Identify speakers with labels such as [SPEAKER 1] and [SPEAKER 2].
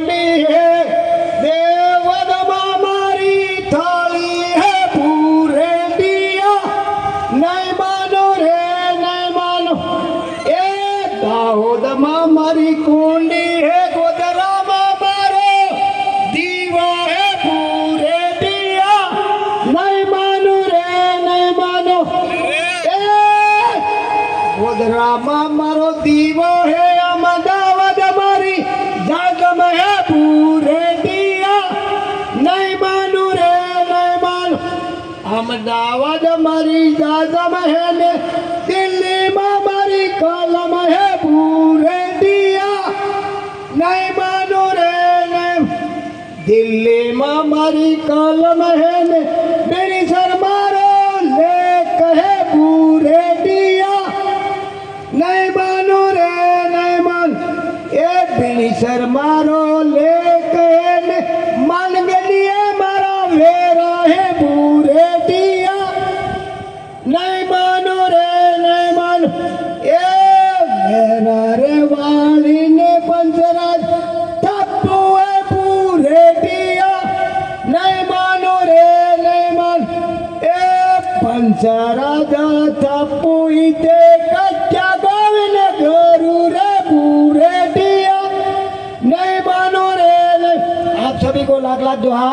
[SPEAKER 1] है देवदमा मारी थाली है पूरे दिया नहीं मानो रे नहीं मानो ए दाऊदमा मारी कुंडी है गोदरामा मारो दीवा है पूरे दिया नहीं मानो रे नहीं मानो ए गोदरामा मारो दीवा है अमदावाद मारी जागम है पूरे दिया नहीं मानू रे नहीं मानू अहमदाबाद मारी जागम है ने दिल्ली में मारी कलम है पूरे दिया नहीं मानू रे नहीं दिल्ली में मारी कलम है ने मेरी सर मारो ले कहे पूरे दिया नहीं मानू रे नहीं मान ए बिनी सर मारो ले कहने मान गलिए मारा वेरा है पूरे दिया नहीं मानो रे नहीं मानो ए मेरा रे वाली ने पंचराज टप्पू है पूरे दिया नहीं मानो रे नहीं मान ए पंचराज टप्पू इते कच्चा गोविंद गुरु रे पूरे दिया नहीं मानो रे नहीं। आप सभी को लाख लाख दुआ।